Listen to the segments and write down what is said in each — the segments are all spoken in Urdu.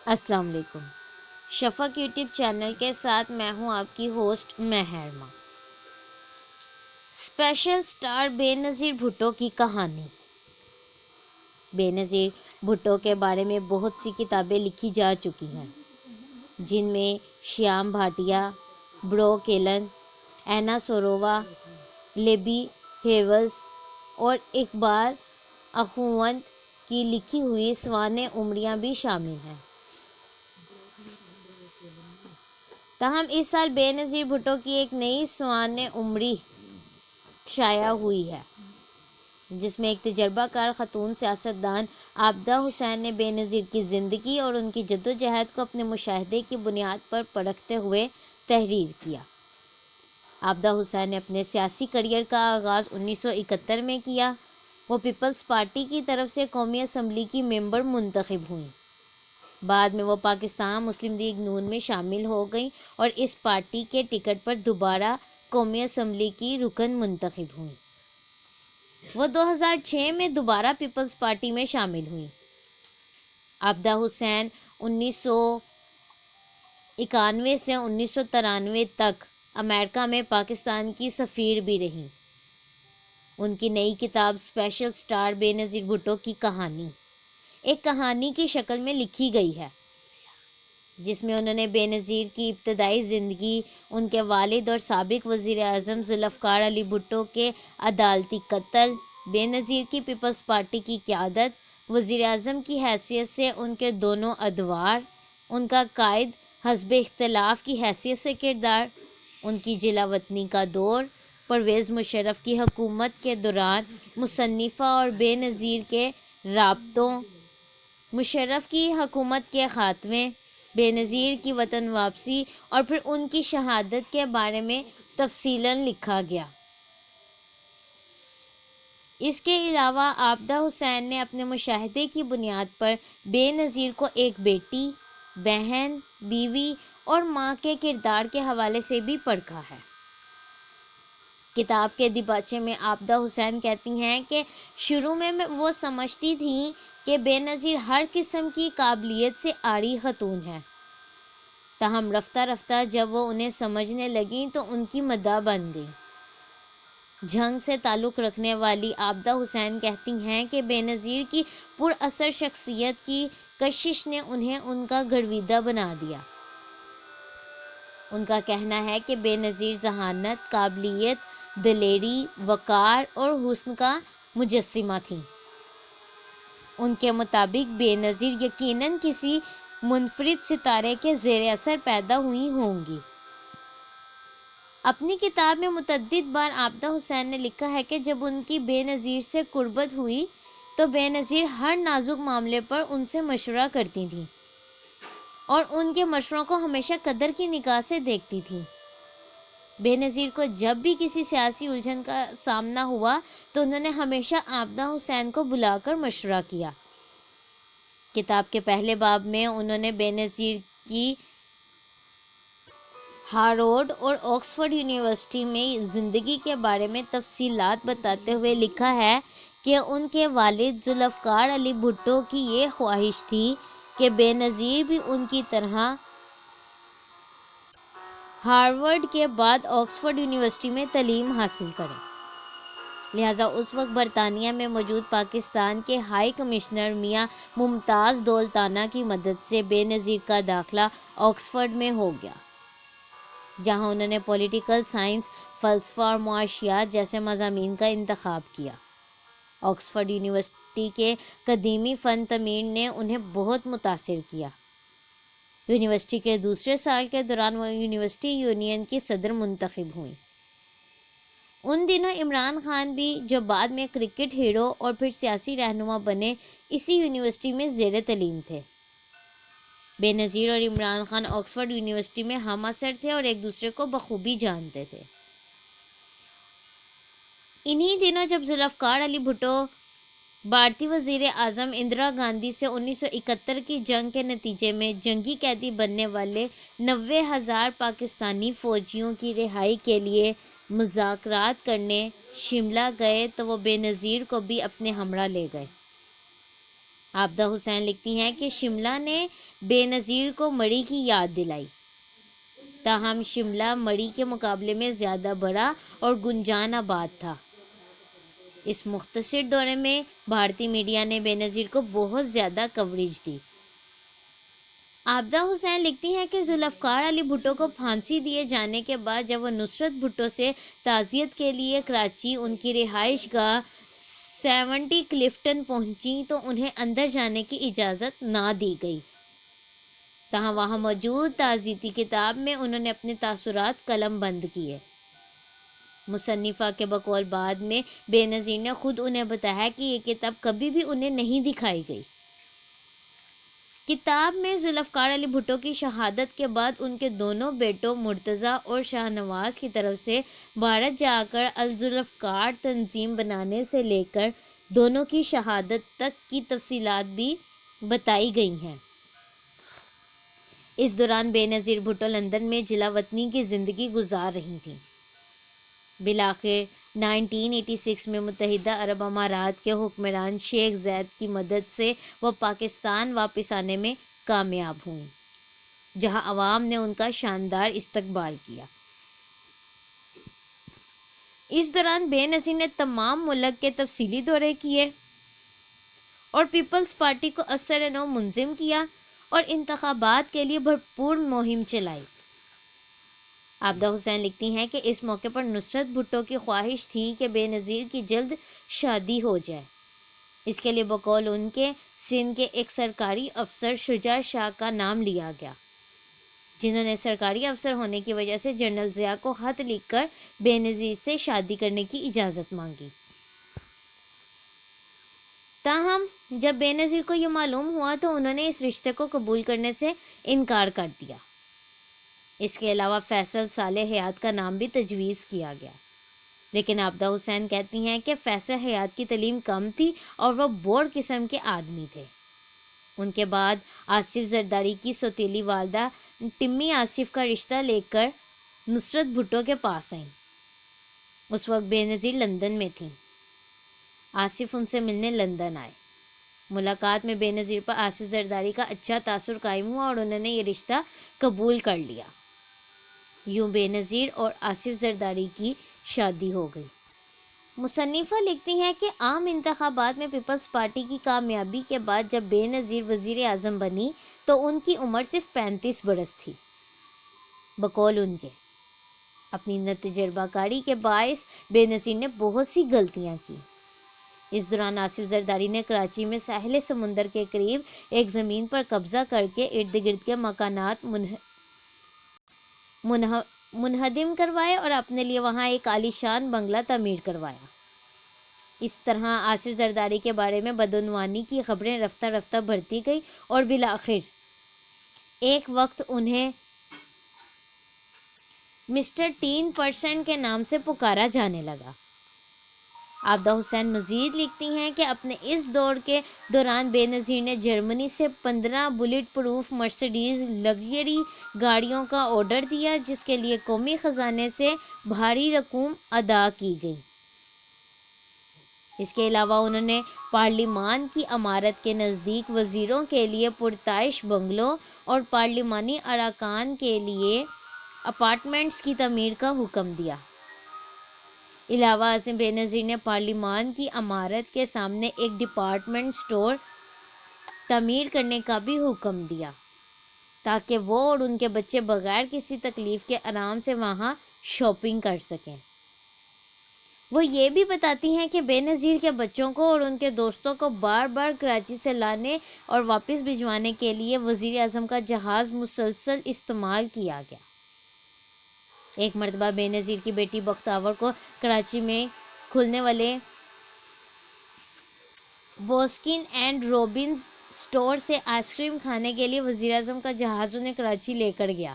السلام علیکم۔ شفق یوٹیوب چینل کے ساتھ میں ہوں آپ کی ہوسٹ مہرما۔ اسپیشل سٹار بے نظیر بھٹو کی کہانی۔ بے نظیر بھٹو کے بارے میں بہت سی کتابیں لکھی جا چکی ہیں، جن میں شیام بھاٹیا، بروک ایلن، اینا سورووا، لیبی ہیوز اور اقبال اخوند کی لکھی ہوئی سوانح عمریاں بھی شامل ہیں۔ تاہم اس سال بے نظیر بھٹو کی ایک نئی سوانح عمری شائع ہوئی ہے، جس میں ایک تجربہ کار خاتون سیاستدان عابدہ حسین نے بے نظیر کی زندگی اور ان کی جدوجہد کو اپنے مشاہدے کی بنیاد پر پرکھتے ہوئے تحریر کیا۔ عابدہ حسین نے اپنے سیاسی کیریئر کا آغاز 1971 میں کیا۔ وہ پیپلز پارٹی کی طرف سے قومی اسمبلی کی ممبر منتخب ہوئیں۔ بعد میں وہ پاکستان مسلم لیگ نون میں شامل ہو گئیں اور اس پارٹی کے ٹکٹ پر دوبارہ قومی اسمبلی کی رکن منتخب ہوئیں۔ وہ 2006 میں دوبارہ پیپلز پارٹی میں شامل ہوئیں۔ عابدہ حسین 1991 سے 1993 تک امریکہ میں پاکستان کی سفیر بھی رہیں۔ ان کی نئی کتاب اسپیشل سٹار بے نظیر بھٹو کی کہانی ایک کہانی کی شکل میں لکھی گئی ہے، جس میں انہوں نے بے نظیر کی ابتدائی زندگی، ان کے والد اور سابق وزیر اعظم ذوالفقار علی بھٹو کے عدالتی قتل، بے نظیر کی پیپلز پارٹی کی قیادت، وزیر اعظم کی حیثیت سے ان کے دونوں ادوار، ان کا قائد حزب اختلاف کی حیثیت سے کردار، ان کی جلا وطنی کا دور، پرویز مشرف کی حکومت کے دوران مصنفہ اور بے نظیر کے رابطوں، مشرف کی حکومت کے خاتمے، بے نظیر کی وطن واپسی اور پھر ان کی شہادت کے بارے میں تفصیلاً لکھا گیا۔ اس کے علاوہ عابدہ حسین نے اپنے مشاہدے کی بنیاد پر بے نظیر کو ایک بیٹی، بہن، بیوی اور ماں کے کردار کے حوالے سے بھی پرکھا ہے۔ کتاب کے دیباچے میں عابدہ حسین کہتی ہیں کہ شروع میں وہ سمجھتی تھیں کہ بے نظیر ہر قسم کی قابلیت سے عاری خاتون ہے، تاہم رفتہ رفتہ جب وہ انہیں سمجھنے لگیں تو ان کی مداح بن گئیں۔ جنگ سے تعلق رکھنے والی عابدہ حسین کہتی ہیں کہ بے نظیر کی پر اثر شخصیت کی کشش نے انہیں ان کا گرویدہ بنا دیا۔ ان کا کہنا ہے کہ بے نظیر ذہانت، قابلیت، دلیری، وقار اور حسن کا مجسمہ تھیں۔ ان کے مطابق بے نظیر یقیناً کسی منفرد ستارے کے زیر اثر پیدا ہوئی ہوں گی۔ اپنی کتاب میں متعدد بار عابدہ حسین نے لکھا ہے کہ جب ان کی بے نظیر سے قربت ہوئی تو بے نظیر ہر نازک معاملے پر ان سے مشورہ کرتی تھیں اور ان کے مشوروں کو ہمیشہ قدر کی نگاہ سے دیکھتی تھیں۔ بے نظیر کو جب بھی کسی سیاسی الجھن کا سامنا ہوا تو انہوں نے ہمیشہ عابدہ حسین کو بلا کر مشورہ کیا۔ کتاب کے پہلے باب میں انہوں نے بے نظیر کی ہارورڈ اور آکسفورڈ یونیورسٹی میں زندگی کے بارے میں تفصیلات بتاتے ہوئے لکھا ہے کہ ان کے والد ذوالفقار علی بھٹو کی یہ خواہش تھی کہ بے نظیر بھی ان کی طرح ہارورڈ کے بعد آکسفورڈ یونیورسٹی میں تعلیم حاصل کریں، لہٰذا اس وقت برطانیہ میں موجود پاکستان کے ہائی کمشنر میاں ممتاز دولتانہ کی مدد سے بے نظیر کا داخلہ آکسفورڈ میں ہو گیا، جہاں انہوں نے پولیٹیکل سائنس، فلسفہ اور معاشیات جیسے مضامین کا انتخاب کیا۔ آکسفورڈ یونیورسٹی کے قدیمی فن تعمیر نے انہیں بہت متاثر کیا۔ یونیورسٹی کے دوسرے سال کے دوران وہ یونیورسٹی یونین کی صدر منتخب ہوئیں۔ ان دنوں عمران خان بھی، جو بعد میں کرکٹ ہیرو اور پھر سیاسی رہنما بنے، اسی یونیورسٹی میں زیر تعلیم تھے۔ بے نظیر اور عمران خان آکسفورڈ یونیورسٹی میں ہم عصر تھے اور ایک دوسرے کو بخوبی جانتے تھے۔ انہی دنوں جب ذوالفقار علی بھٹو بھارتی وزیر اعظم اندرا گاندھی سے 1971 کی جنگ کے نتیجے میں جنگی قیدی بننے والے 90,000 پاکستانی فوجیوں کی رہائی کے لیے مذاکرات کرنے شملہ گئے تو وہ بے نظیر کو بھی اپنے ہمراہ لے گئے۔ عابدہ حسین لکھتی ہیں کہ شملہ نے بے نظیر کو مڑی کی یاد دلائی، تاہم شملہ مڑی کے مقابلے میں زیادہ بڑا اور گنجان آباد تھا۔ اس مختصر دورے میں بھارتی میڈیا نے بے نظیر کو بہت زیادہ کوریج دی۔ عابدہ حسین لکھتی ہیں کہ ذوالفقار علی بھٹو کو پھانسی دیے جانے کے بعد جب وہ نصرت بھٹو سے تعزیت کے لیے کراچی ان کی رہائش گاہ 70 کلفٹن پہنچی تو انہیں اندر جانے کی اجازت نہ دی گئی، تاہم وہاں موجود تعزیتی کتاب میں انہوں نے اپنے تاثرات قلم بند کیے۔ مصنفہ کے بقول بعد میں بے نظیر نے خود انہیں بتایا کہ یہ کتاب کبھی بھی انہیں نہیں دکھائی گئی۔ کتاب میں ذوالفقار علی بھٹو کی شہادت کے بعد ان کے دونوں بیٹوں مرتضیٰ اور شاہ نواز کی طرف سے بھارت جا کر الذوالفقار تنظیم بنانے سے لے کر دونوں کی شہادت تک کی تفصیلات بھی بتائی گئی ہیں۔ اس دوران بے نظیر بھٹو لندن میں جلا وطنی کی زندگی گزار رہی تھیں۔ بالآخر 1986 میں متحدہ عرب امارات کے حکمران شیخ زید کی مدد سے وہ پاکستان واپس آنے میں کامیاب ہوئیں، جہاں عوام نے ان کا شاندار استقبال کیا۔ اس دوران بے نظیر نے تمام ملک کے تفصیلی دورے کیے اور پیپلز پارٹی کو اثر نو منظم کیا اور انتخابات کے لیے بھرپور مہم چلائی۔ عابدہ حسین لکھتی ہیں کہ اس موقع پر نصرت بھٹو کی خواہش تھی کہ بے نظیر کی جلد شادی ہو جائے۔ اس کے لیے بقول ان کے سندھ کے ایک سرکاری افسر شجاع شاہ کا نام لیا گیا، جنہوں نے سرکاری افسر ہونے کی وجہ سے جنرل ضیاء کو خط لکھ کر بے نظیر سے شادی کرنے کی اجازت مانگی۔ تاہم جب بے نظیر کو یہ معلوم ہوا تو انہوں نے اس رشتے کو قبول کرنے سے انکار کر دیا۔ اس کے علاوہ فیصل صالح حیات کا نام بھی تجویز کیا گیا، لیکن عابدہ حسین کہتی ہیں کہ فیصل حیات کی تعلیم کم تھی اور وہ بور قسم کے آدمی تھے۔ ان کے بعد آصف زرداری کی سوتیلی والدہ ٹمی آصف کا رشتہ لے کر نصرت بھٹو کے پاس آئیں۔ اس وقت بے نظیر لندن میں تھیں۔ آصف ان سے ملنے لندن آئے۔ ملاقات میں بے نظیر پر آصف زرداری کا اچھا تاثر قائم ہوا اور انہوں نے یہ رشتہ قبول کر لیا۔ یوں بے نظیر اور آصف زرداری کی شادی ہو گئی۔ مصنفہ لکھتی ہیں کہ عام انتخابات میں پیپلز پارٹی کی کامیابی کے بعد جب بے نظیر وزیر اعظم بنی تو ان کی عمر صرف 35 برس تھی۔ بقول ان کے اپنی تجربہ کاری کے باعث بے نظیر نے بہت سی غلطیاں کی۔ اس دوران آصف زرداری نے کراچی میں ساحل سمندر کے قریب ایک زمین پر قبضہ کر کے ارد گرد کے مکانات منہدم کروائے اور اپنے لیے وہاں ایک عالیشان بنگلہ تعمیر کروایا۔ اس طرح آصف زرداری کے بارے میں بدعنوانی کی خبریں رفتہ رفتہ بڑھتی گئی اور بالآخر ایک وقت انہیں مسٹر 10% کے نام سے پکارا جانے لگا۔ عابدہ حسین مزید لکھتی ہیں کہ اپنے اس دور کے دوران بے نظیر نے جرمنی سے 15 بلٹ پروف مرسیڈیز لگژری گاڑیوں کا آرڈر دیا، جس کے لیے قومی خزانے سے بھاری رقوم ادا کی گئی۔ اس کے علاوہ انہوں نے پارلیمان کی عمارت کے نزدیک وزیروں کے لیے پرتعیش بنگلوں اور پارلیمانی اراکین کے لیے اپارٹمنٹس کی تعمیر کا حکم دیا۔ علاوہ ازیں بے نظیر نے پارلیمان کی عمارت کے سامنے ایک ڈپارٹمنٹ سٹور تعمیر کرنے کا بھی حکم دیا تاکہ وہ اور ان کے بچے بغیر کسی تکلیف کے آرام سے وہاں شاپنگ کر سکیں۔ وہ یہ بھی بتاتی ہیں کہ بے نظیر کے بچوں کو اور ان کے دوستوں کو بار بار کراچی سے لانے اور واپس بھجوانے کے لیے وزیر اعظم کا جہاز مسلسل استعمال کیا گیا۔ ایک مرتبہ بے نظیر کی بیٹی بختاور کو کراچی میں کھلنے والے باسکن اینڈ رابنز سٹور سے آئس کریم کھانے کے لیے وزیر اعظم کا جہاز انہیں کراچی لے کر گیا۔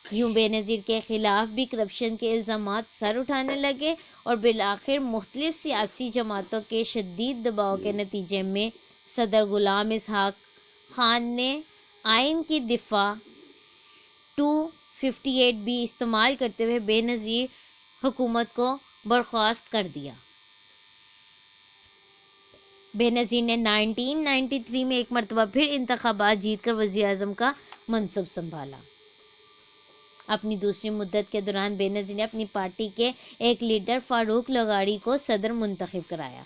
یوں بے نظیر کے خلاف بھی کرپشن کے الزامات سر اٹھانے لگے اور بالآخر مختلف سیاسی جماعتوں کے شدید دباؤ کے نتیجے میں صدر غلام اسحاق خان نے آئین کی دفعہ 258 بھی استعمال کرتے ہوئے بے نظیر حکومت کو برخاست کر دیا۔ بے نظیر نے 1993 میں ایک مرتبہ پھر انتخابات جیت کر وزیر اعظم کا منصب سنبھالا۔ اپنی دوسری مدت کے دوران بے نظیر نے اپنی پارٹی کے ایک لیڈر فاروق لغاری کو صدر منتخب کرایا۔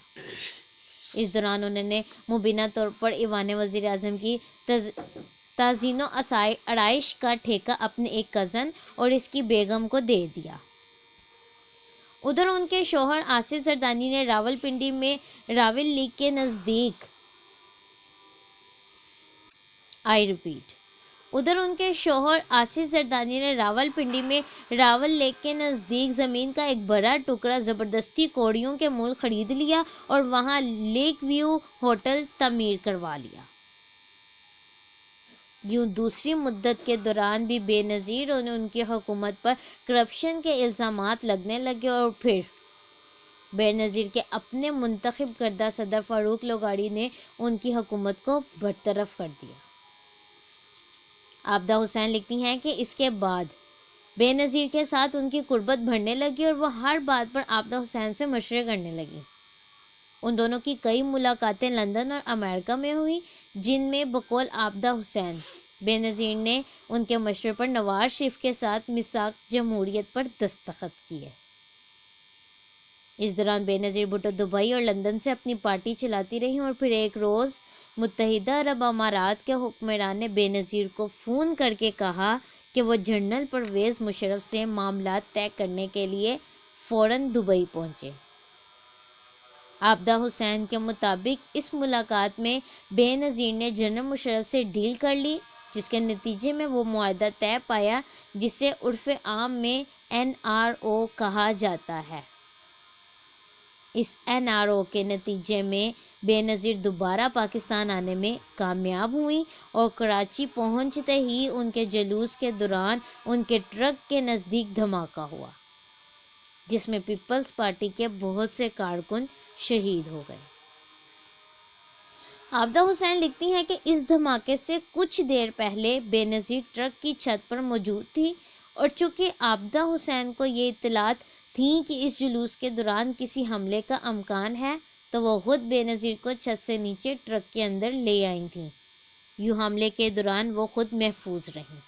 اس دوران انہوں نے مبینہ طور پر ایوان وزیر اعظم کی تزئین و آرائش کا ٹھیکہ اپنے ایک کزن اور اس کی بیگم کو دے دیا۔ ادھر ان کے شوہر آصف زردانی نے راولپنڈی میں راول لیک کے نزدیک راول لیک کے نزدیک زمین کا ایک بڑا ٹکڑا زبردستی کوڑیوں کے مول خرید لیا اور وہاں لیک ویو ہوٹل تعمیر کروا لیا۔ یوں دوسری مدت کے دوران بھی بے نظیر اور ان کی حکومت پر کرپشن کے الزامات لگنے لگے اور پھر بے نظیر کے اپنے منتخب کردہ صدر فاروق لغاری نے ان کی حکومت کو برطرف کر دیا۔ عابدہ حسین لکھتی ہیں کہ اس کے بعد بے نظیر کے ساتھ ان کی قربت بڑھنے لگی اور وہ ہر بات پر عابدہ حسین سے مشورے کرنے لگی۔ ان دونوں کی کئی ملاقاتیں لندن اور امریکہ میں ہوئیں، جن میں بقول عابدہ حسین بے نظیر نے ان کے مشورے پر نواز شریف کے ساتھ میثاق جمہوریت پر دستخط کیے۔ اس دوران بے نظیر بھٹو دبئی اور لندن سے اپنی پارٹی چلاتی رہیں اور پھر ایک روز متحدہ عرب امارات کے حکمران نے بے نظیر کو فون کر کے کہا کہ وہ جنرل پرویز مشرف سے معاملات طے کرنے کے لیے فوراً دبئی پہنچے۔ عابدہ حسین کے مطابق اس ملاقات میں بے نظیر نے جنرل مشرف سے ڈیل کر لی، جس کے نتیجے میں وہ معاہدہ طے پایا جسے عرف عام میں NRO کہا جاتا ہے۔ اس NRO کے نتیجے میں بے نظیر دوبارہ پاکستان آنے میں کامیاب ہوئیں اور کراچی پہنچتے ہی ان کے جلوس کے دوران ان کے ٹرک کے نزدیک دھماکہ ہوا، جس میں پیپلز پارٹی کے بہت سے کارکن شہید ہو گئے۔ عابدہ حسین لکھتی ہیں کہ اس دھماکے سے کچھ دیر پہلے بے نظیر ٹرک کی چھت پر موجود تھی اور چونکہ عابدہ حسین کو یہ اطلاعات تھیں کہ اس جلوس کے دوران کسی حملے کا امکان ہے تو وہ خود بے نظیر کو چھت سے نیچے ٹرک کے اندر لے آئی تھیں۔ یوں حملے کے دوران وہ خود محفوظ رہیں۔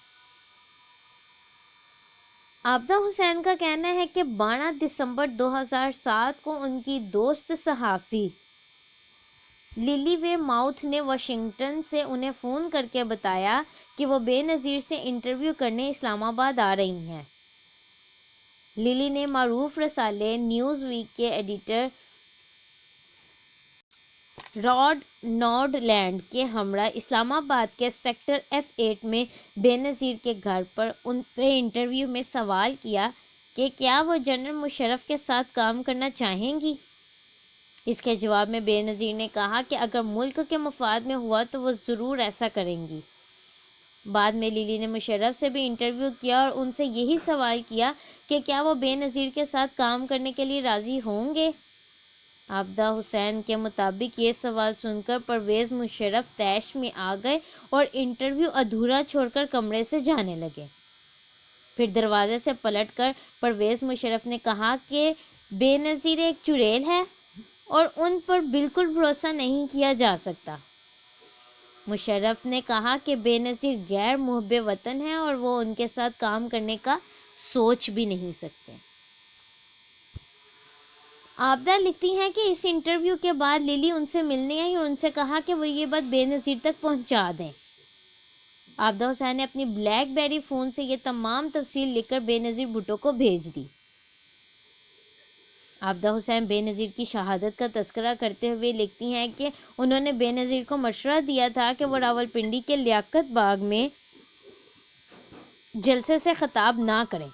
عابدہ حسین کا کہنا ہے کہ 12 دسمبر 2007 کو ان کی دوست صحافی للی وے ماؤتھ نے واشنگٹن سے انہیں فون کر کے بتایا کہ وہ بے نظیر سے انٹرویو کرنے اسلام آباد آ رہی ہیں۔ للی نے معروف رسالے نیوز ویک کے ایڈیٹر راڈ نارڈ لینڈ کے ہمراہ اسلام آباد کے سیکٹر F8 میں بے نظیر کے گھر پر ان سے انٹرویو میں سوال کیا کہ کیا وہ جنرل مشرف کے ساتھ کام کرنا چاہیں گی۔ اس کے جواب میں بے نظیر نے کہا کہ اگر ملک کے مفاد میں ہوا تو وہ ضرور ایسا کریں گی۔ بعد میں لیلی نے مشرف سے بھی انٹرویو کیا اور ان سے یہی سوال کیا کہ کیا وہ بے نظیر کے ساتھ کام کرنے کے لیے راضی ہوں گے۔ عابدہ حسین کے مطابق یہ سوال سن کر پرویز مشرف طیش میں آ گئے اور انٹرویو ادھورا چھوڑ کر کمرے سے جانے لگے۔ پھر دروازے سے پلٹ کر پرویز مشرف نے کہا کہ بے نظیر ایک چڑیل ہے اور ان پر بالکل بھروسہ نہیں کیا جا سکتا۔ مشرف نے کہا کہ بے نظیر غیر محب وطن ہیں اور وہ ان کے ساتھ کام کرنے کا سوچ بھی نہیں سکتے۔ عابدہ لکھتی ہیں کہ اس انٹرویو کے بعد للی ان سے ملنے آئی اور ان سے کہا کہ وہ یہ بات بے نظیر تک پہنچا دیں۔ عابدہ حسین نے اپنی بلیک بیری فون سے یہ تمام تفصیل لکھ کر بے نظیر بھٹو کو بھیج دی۔ عابدہ حسین بے نظیر کی شہادت کا تذکرہ کرتے ہوئے لکھتی ہیں کہ انہوں نے بے نظیر کو مشورہ دیا تھا کہ وہ راولپنڈی کے لیاقت باغ میں جلسے سے خطاب نہ کریں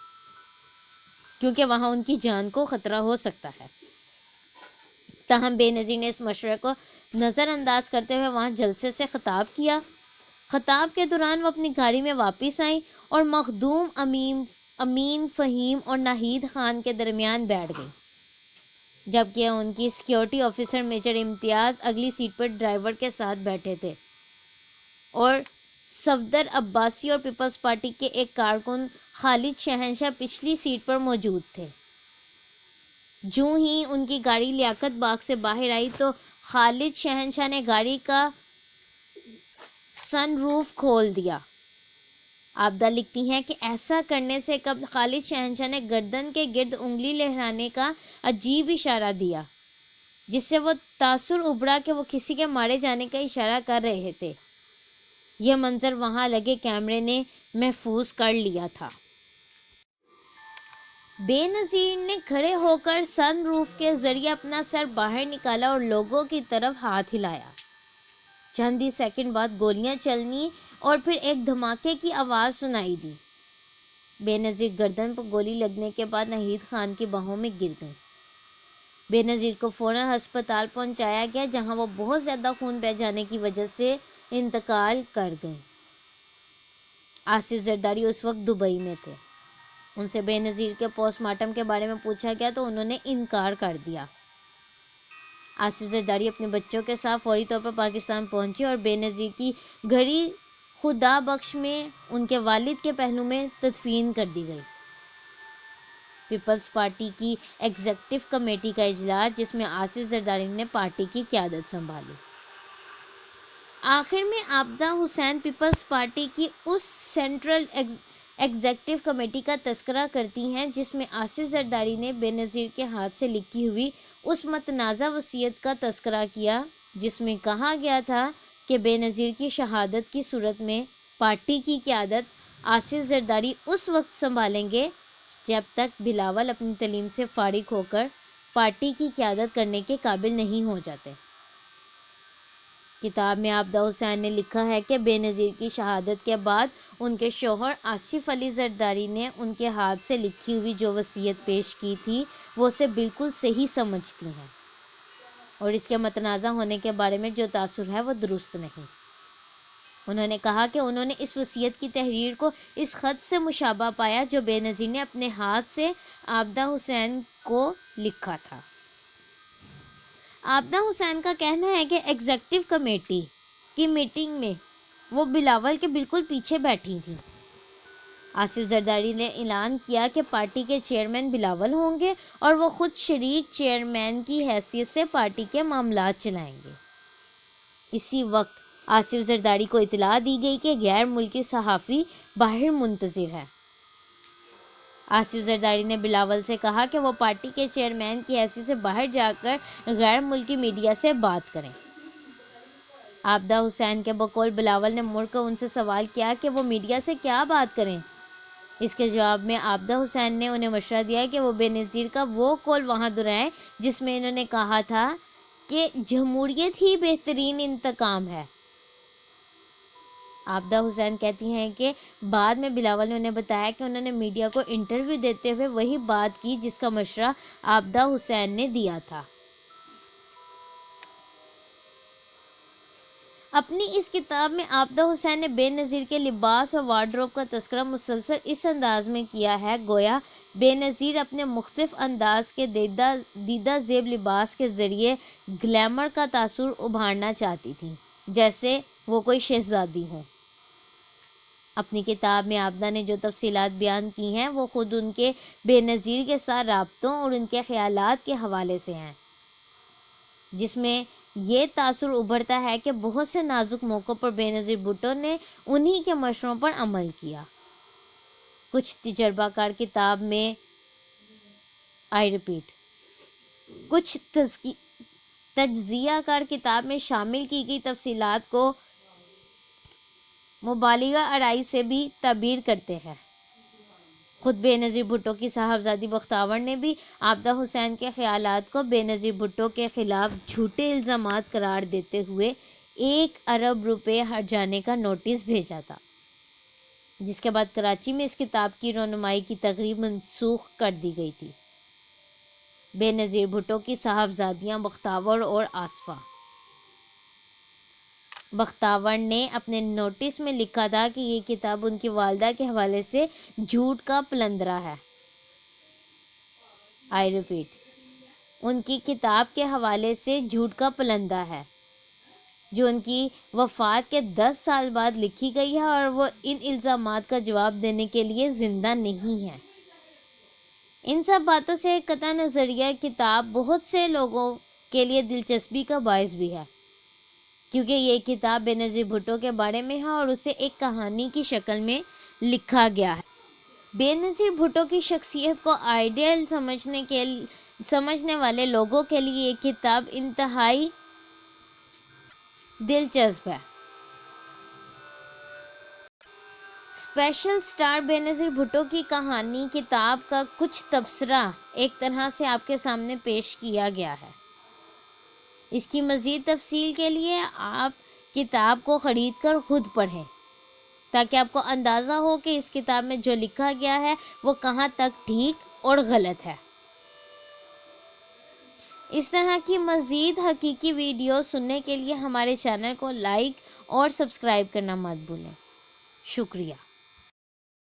کیونکہ وہاں ان کی جان کو خطرہ ہو سکتا ہے۔ تاہم بے نظیر نے اس مشورے کو نظر انداز کرتے ہوئے وہاں جلسے سے خطاب کیا۔ خطاب کے دوران وہ اپنی گاڑی میں واپس آئیں اور مخدوم امین فہیم اور ناہید خان کے درمیان بیٹھ گئیں، جبکہ ان کی سیکیورٹی آفیسر میجر امتیاز اگلی سیٹ پر ڈرائیور کے ساتھ بیٹھے تھے اور صفدر عباسی اور پیپلز پارٹی کے ایک کارکن خالد شہنشاہ پچھلی سیٹ پر موجود تھے۔ جوں ہی ان کی گاڑی لیاقت باغ سے باہر آئی تو خالد شہنشاہ نے گاڑی کا سن روف کھول دیا۔ عابدہ لکھتی ہیں کہ ایسا کرنے سے قبل خالد شہنشاہ نے گردن کے گرد انگلی لہرانے کا عجیب اشارہ دیا، جس سے وہ تاثر ابھرا کہ وہ کسی کے مارے جانے کا اشارہ کر رہے تھے۔ یہ منظر وہاں لگے کیمرے نے محفوظ کر لیا تھا۔ بے نظیر نے کھڑے ہو کر سن روف کے ذریعے اپنا سر باہر نکالا اور لوگوں کی طرف ہاتھ ہلایا۔ چند ہی سیکنڈ بعد گولیاں چلنی اور پھر ایک دھماکے کی آواز سنائی دی۔ بے نظیر گردن پر گولی لگنے کے بعد ناہید خان کی باہوں میں گر گئیں۔ بے نظیر کو فوراً ہسپتال پہنچایا گیا، جہاں وہ بہت زیادہ خون بہہ جانے کی وجہ سے انتقال کر گئیں۔ آصف زرداری اس وقت دبئی میں تھے۔ ان سے بے نظیر کے پوسٹ مارٹم کے بارے میں پوچھا گیا تو انہوں نے انکار کر دیا۔ آصف زرداری اپنے بچوں کے ساتھ فوری طور پر پاکستان پہنچے اور بے نظیر کی گھڑی خدا بخش میں ان کے والد کے پہلو میں تدفین کر دی گئی۔ پیپلز پارٹی کی ایگزیکٹو کمیٹی کا اجلاس، جس میں آصف زرداری نے پارٹی کی قیادت سنبھالی۔ آخر میں عابدہ حسین پیپلز پارٹی کی اس سینٹرل ایگزیکٹو کمیٹی کا تذکرہ کرتی ہیں جس میں آصف زرداری نے بے نظیر کے ہاتھ سے لکھی ہوئی اس متنازع وصیت کا تذکرہ کیا، جس میں کہا گیا تھا کہ بے نظیر کی شہادت کی صورت میں پارٹی کی قیادت آصف زرداری اس وقت سنبھالیں گے جب تک بلاول اپنی تعلیم سے فارغ ہو کر پارٹی کی قیادت کرنے کے قابل نہیں ہو جاتے۔ کتاب میں عابدہ حسین نے لکھا ہے کہ بے نظیر کی شہادت کے بعد ان کے شوہر آصف علی زرداری نے ان کے ہاتھ سے لکھی ہوئی جو وصیت پیش کی تھی وہ اسے بالکل صحیح سمجھتی ہیں اور اس کے متنازع ہونے کے بارے میں جو تاثر ہے وہ درست نہیں۔ انہوں نے کہا کہ انہوں نے اس وصیت کی تحریر کو اس خط سے مشابہ پایا جو بے نظیر نے اپنے ہاتھ سے عابدہ حسین کو لکھا تھا۔ عابدہ حسین کا کہنا ہے کہ ایگزیکٹو کمیٹی کی میٹنگ میں وہ بلاول کے بالکل پیچھے بیٹھی تھیں۔ آصف زرداری نے اعلان کیا کہ پارٹی کے چیئرمین بلاول ہوں گے اور وہ خود شریک چیئرمین کی حیثیت سے پارٹی کے معاملات چلائیں گے۔ اسی وقت آصف زرداری کو اطلاع دی گئی کہ غیر ملکی صحافی باہر منتظر ہے۔ آصف زرداری نے بلاول سے کہا کہ وہ پارٹی کے چیئرمین کی حیثیت سے باہر جا کر غیر ملکی میڈیا سے بات کریں۔ عابدہ حسین کے بقول بلاول نے مڑ کر ان سے سوال کیا کہ وہ میڈیا سے کیا بات کریں۔ اس کے جواب میں عابدہ حسین نے انہیں مشورہ دیا کہ وہ بے نظیر کا وہ قول وہاں دہرائیں جس میں انہوں نے کہا تھا کہ جمہوریت ہی بہترین انتقام ہے۔ عابدہ حسین کہتی ہیں کہ بعد میں بلاول نے انہیں بتایا کہ انہوں نے میڈیا کو انٹرویو دیتے ہوئے وہی بات کی جس کا مشورہ عابدہ حسین نے دیا تھا۔ اپنی اس کتاب میں عابدہ حسین نے بے نظیر کے لباس اور وارڈروب کا تذکرہ مسلسل اس انداز میں کیا ہے گویا بے نظیر اپنے مختلف انداز کے دیدہ زیب لباس کے ذریعے گلیمر کا تاثر ابھارنا چاہتی تھیں، جیسے وہ کوئی شہزادی ہوں۔ اپنی کتاب میں عابدہ نے جو تفصیلات بیان کی ہیں وہ خود ان کے بے نظیر کے ساتھ رابطوں اور ان کے خیالات کے حوالے سے ہیں، جس میں یہ تاثر ابھرتا ہے کہ بہت سے نازک موقعوں پر بے نظیر بھٹو نے انہی کے مشوروں پر عمل کیا۔ کچھ تجربہ کار کتاب میں کچھ تجزیہ کار کتاب میں شامل کی گئی تفصیلات کو مبالغہ آرائی سے بھی تعبیر کرتے ہیں۔ خود بے نظیر بھٹو کی صاحبزادی بختیور نے بھی عابدہ حسین کے خیالات کو بے نظیر بھٹو کے خلاف جھوٹے الزامات قرار دیتے ہوئے 1 ارب روپے ہرجانے کا نوٹس بھیجا تھا، جس کے بعد کراچی میں اس کتاب کی رونمائی کی تقریب منسوخ کر دی گئی تھی۔ بے نظیر بھٹو کی صاحبزادیاں بختیور اور آصفہ۔ بختیور نے اپنے نوٹس میں لکھا تھا کہ یہ کتاب ان کی والدہ کے حوالے سے جھوٹ کا پلندرا ہے۔ ان کی کتاب کے حوالے سے جھوٹ کا پلندہ ہے جو ان کی وفات کے 10 سال بعد لکھی گئی ہے اور وہ ان الزامات کا جواب دینے کے لیے زندہ نہیں ہے۔ ان سب باتوں سے قطع نظریہ کتاب بہت سے لوگوں کے لیے دلچسپی کا باعث بھی ہے، کیونکہ یہ کتاب بے نظیر بھٹو کے بارے میں ہے اور اسے ایک کہانی کی شکل میں لکھا گیا ہے۔ بے نظیر بھٹو کی شخصیت کو آئیڈیل سمجھنے والے لوگوں کے لیے یہ کتاب انتہائی دلچسپ ہے۔ اسپیشل سٹار بے نظیر بھٹو کی کہانی کتاب کا کچھ تبصرہ ایک طرح سے آپ کے سامنے پیش کیا گیا ہے۔ اس کی مزید تفصیل کے لیے آپ کتاب کو خرید کر خود پڑھیں، تاکہ آپ کو اندازہ ہو کہ اس کتاب میں جو لکھا گیا ہے وہ کہاں تک ٹھیک اور غلط ہے۔ اس طرح کی مزید حقیقی ویڈیو سننے کے لیے ہمارے چینل کو لائک اور سبسکرائب کرنا مت بھولیں۔ شکریہ۔